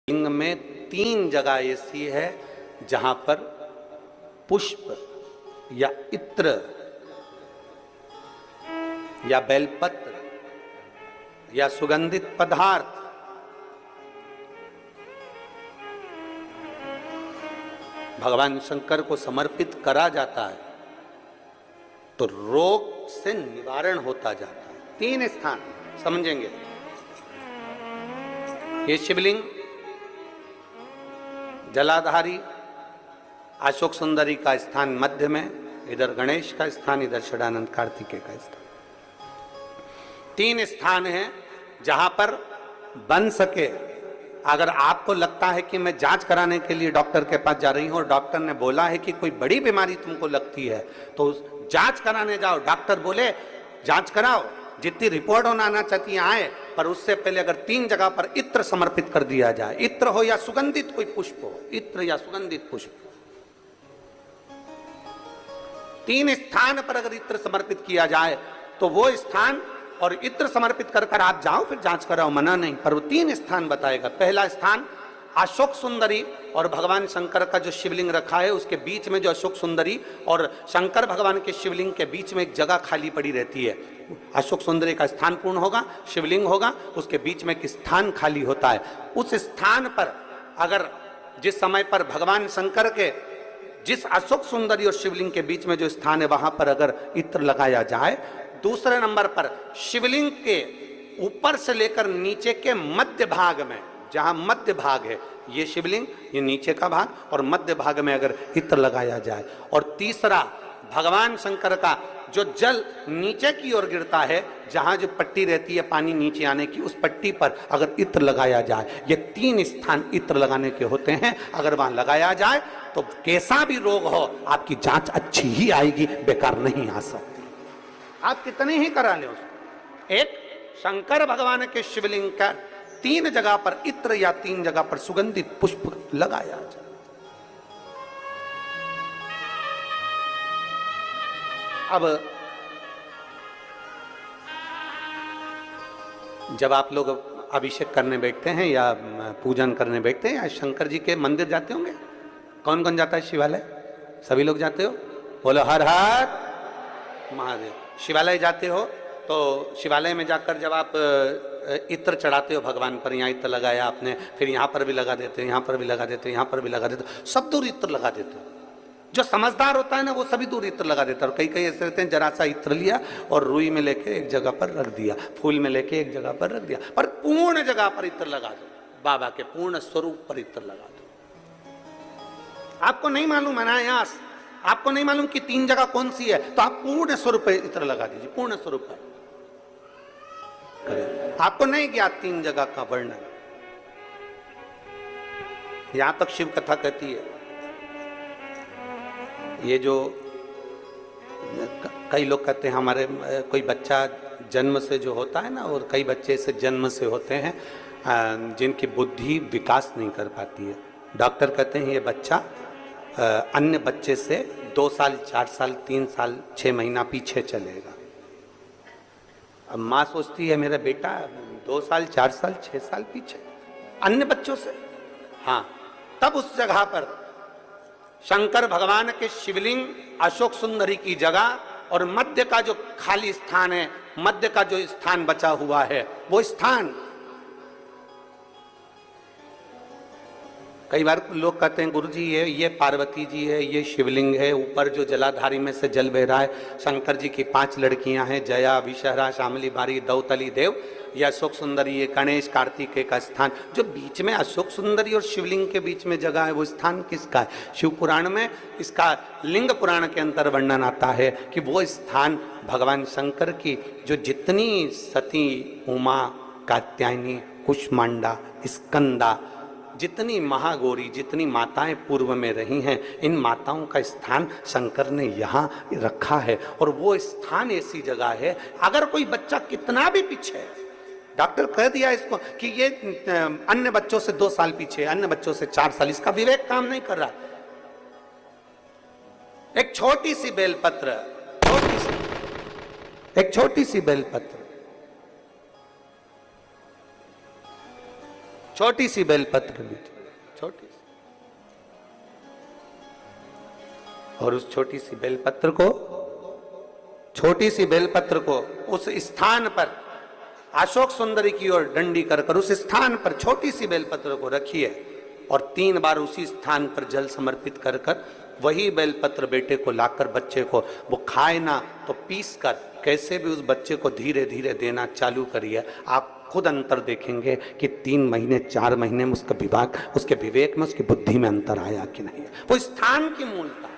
लिंग में 3 जगह ऐसी है जहां पर पुष्प या इत्र या बेलपत्र या सुगंधित पदार्थ भगवान शंकर को समर्पित करा जाता है तो रोग से निवारण होता जाता है। 3 स्थान समझेंगे। ये शिवलिंग, जलाधारी, अशोक सुंदरी का स्थान मध्य में, इधर गणेश का स्थान, इधर षडानंद कार्तिकेय का स्थान। 3 स्थान हैं जहां पर बन सके। अगर आपको लगता है कि मैं जांच कराने के लिए डॉक्टर के पास जा रही हूं और डॉक्टर ने बोला है कि कोई बड़ी बीमारी तुमको लगती है तो जांच कराने जाओ, डॉक्टर बोले जांच कराओ, जितनी रिपोर्ट होना आना चाहती है आए, पर उससे पहले अगर 3 जगह पर इत्र समर्पित कर दिया जाए, इत्र हो या सुगंधित कोई पुष्प हो, इत्र या सुगंधित पुष्प, 3 स्थान पर अगर इत्र समर्पित किया जाए तो वो स्थान और इत्र समर्पित कर कर आप जाओ, फिर जांच कराओ, मना नहीं, पर वो 3 स्थान बताएगा। पहला स्थान अशोक सुंदरी और भगवान शंकर का जो शिवलिंग रखा है उसके बीच में जो अशोक सुंदरी और शंकर भगवान के शिवलिंग के बीच में एक जगह खाली पड़ी रहती है। अशोक सुंदरी का स्थान पूर्ण होगा, शिवलिंग होगा, उसके बीच में एक स्थान खाली होता है। उस स्थान पर अगर जिस समय पर भगवान शंकर के जिस अशोक सुंदरी और शिवलिंग के बीच में जो स्थान है वहां पर अगर इत्र लगाया जाए, दूसरे नंबर पर शिवलिंग के ऊपर से लेकर नीचे के मध्य भाग में, जहां मध्य भाग है ये शिवलिंग, ये नीचे का भाग, और मध्य भाग में अगर इत्र लगाया जाए, और तीसरा भगवान शंकर का जो जल नीचे की ओर गिरता है, जहां जो पट्टी रहती है पानी नीचे आने की, उस पट्टी पर अगर इत्र लगाया जाए, ये 3 स्थान इत्र लगाने के होते हैं। अगर वहां लगाया जाए तो कैसा भी रोग हो आपकी जांच अच्छी ही आएगी, बेकार नहीं आ सकती। आप कितने ही करा ले उसको। एक शंकर भगवान के शिवलिंग का 3 जगह पर इत्र या 3 जगह पर सुगंधित पुष्प लगाया जाए। अब जब आप लोग अभिषेक करने बैठते हैं या पूजन करने बैठते हैं या शंकर जी के मंदिर जाते होंगे, कौन कौन जाता है शिवालय? सभी लोग जाते हो? बोलो हर हर महादेव। शिवालय जाते हो तो शिवालय में जाकर जब आप इत्र चढ़ाते हो भगवान पर, यहाँ इत्र लगाया आपने, फिर यहाँ पर भी लगा देते हो, यहाँ पर भी लगा देते हो, यहाँ पर भी लगा देते हो, सब दूर इत्र लगा देते हो। जो समझदार होता है ना वो सभी दूर इत्र लगा देता है। और कई कई ऐसे रहते हैं जरा सा इत्र लिया और रुई में लेके एक जगह पर रख दिया, फूल में लेके एक जगह पर रख दिया, पर पूर्ण जगह पर इत्र लगा दो, बाबा के पूर्ण स्वरूप पर इत्र लगा दो। आपको नहीं मालूम अनायास, आपको नहीं मालूम कि 3 जगह कौन सी है, तो आप पूर्ण स्वरूप पर इत्र लगा दीजिए, पूर्ण स्वरूप पर। आपको नहीं ज्ञात 3 जगह का वर्णन। यहां तक शिव कथा कहती है, ये जो कई लोग कहते हैं हमारे कोई बच्चा जन्म से जो होता है ना, और कई बच्चे से जन्म से होते हैं जिनकी बुद्धि विकास नहीं कर पाती है। डॉक्टर कहते हैं ये बच्चा अन्य बच्चे से 2 साल, 4 साल, 3 साल, 6 महीना पीछे चलेगा। अब माँ सोचती है मेरा बेटा 2 साल, 4 साल, 6 साल पीछे अन्य बच्चों से। हाँ, तब उस जगह पर शंकर भगवान के शिवलिंग, अशोक सुंदरी की जगह और मध्य का जो खाली स्थान है, मध्य का जो स्थान बचा हुआ है, वो स्थान, कई बार लोग कहते हैं गुरुजी ये पार्वती जी है, ये शिवलिंग है, ऊपर जो जलाधारी में से जल बह रहा है, शंकर जी की 5 लड़कियां हैं, जया, विषहरा, शामली, बारी, दौतली देव, ये अशोक सुंदरी, ये गणेश, कार्तिकेय का स्थान। जो बीच में अशोक सुंदरी और शिवलिंग के बीच में जगह है, वो स्थान किसका है? शिव पुराण में इसका लिंग पुराण के अंतर वर्णन आता है कि वो स्थान भगवान शंकर की जो जितनी सती, उमा, कात्यायनी, कुष्मांडा, स्कंदा, जितनी महागौरी, जितनी माताएं पूर्व में रही हैं, इन माताओं का स्थान शंकर ने यहाँ रखा है। और वो स्थान ऐसी जगह है, अगर कोई बच्चा कितना भी पीछे, डॉक्टर कह दिया इसको कि ये अन्य बच्चों से 2 साल पीछे, अन्य बच्चों से 4 साल, इसका विवेक काम नहीं कर रहा। एक छोटी सी बेलपत्र, एक छोटी सी बेलपत्र, छोटी सी बेलपत्र ली थी, छोटी सी, और उस छोटी सी बेलपत्र को उस स्थान पर अशोक सुंदरी की ओर डंडी कर उस स्थान पर छोटी सी बेलपत्र को रखिए और 3 बार उसी स्थान पर जल समर्पित कर वही बेलपत्र बेटे को लाकर बच्चे को, वो खाए ना तो पीस कर कैसे भी उस बच्चे को धीरे धीरे देना चालू करिए। आप खुद अंतर देखेंगे कि 3 महीने 4 महीने में उसका विवेक में, उसकी बुद्धि में अंतर आया कि नहीं। वो स्थान की मूलता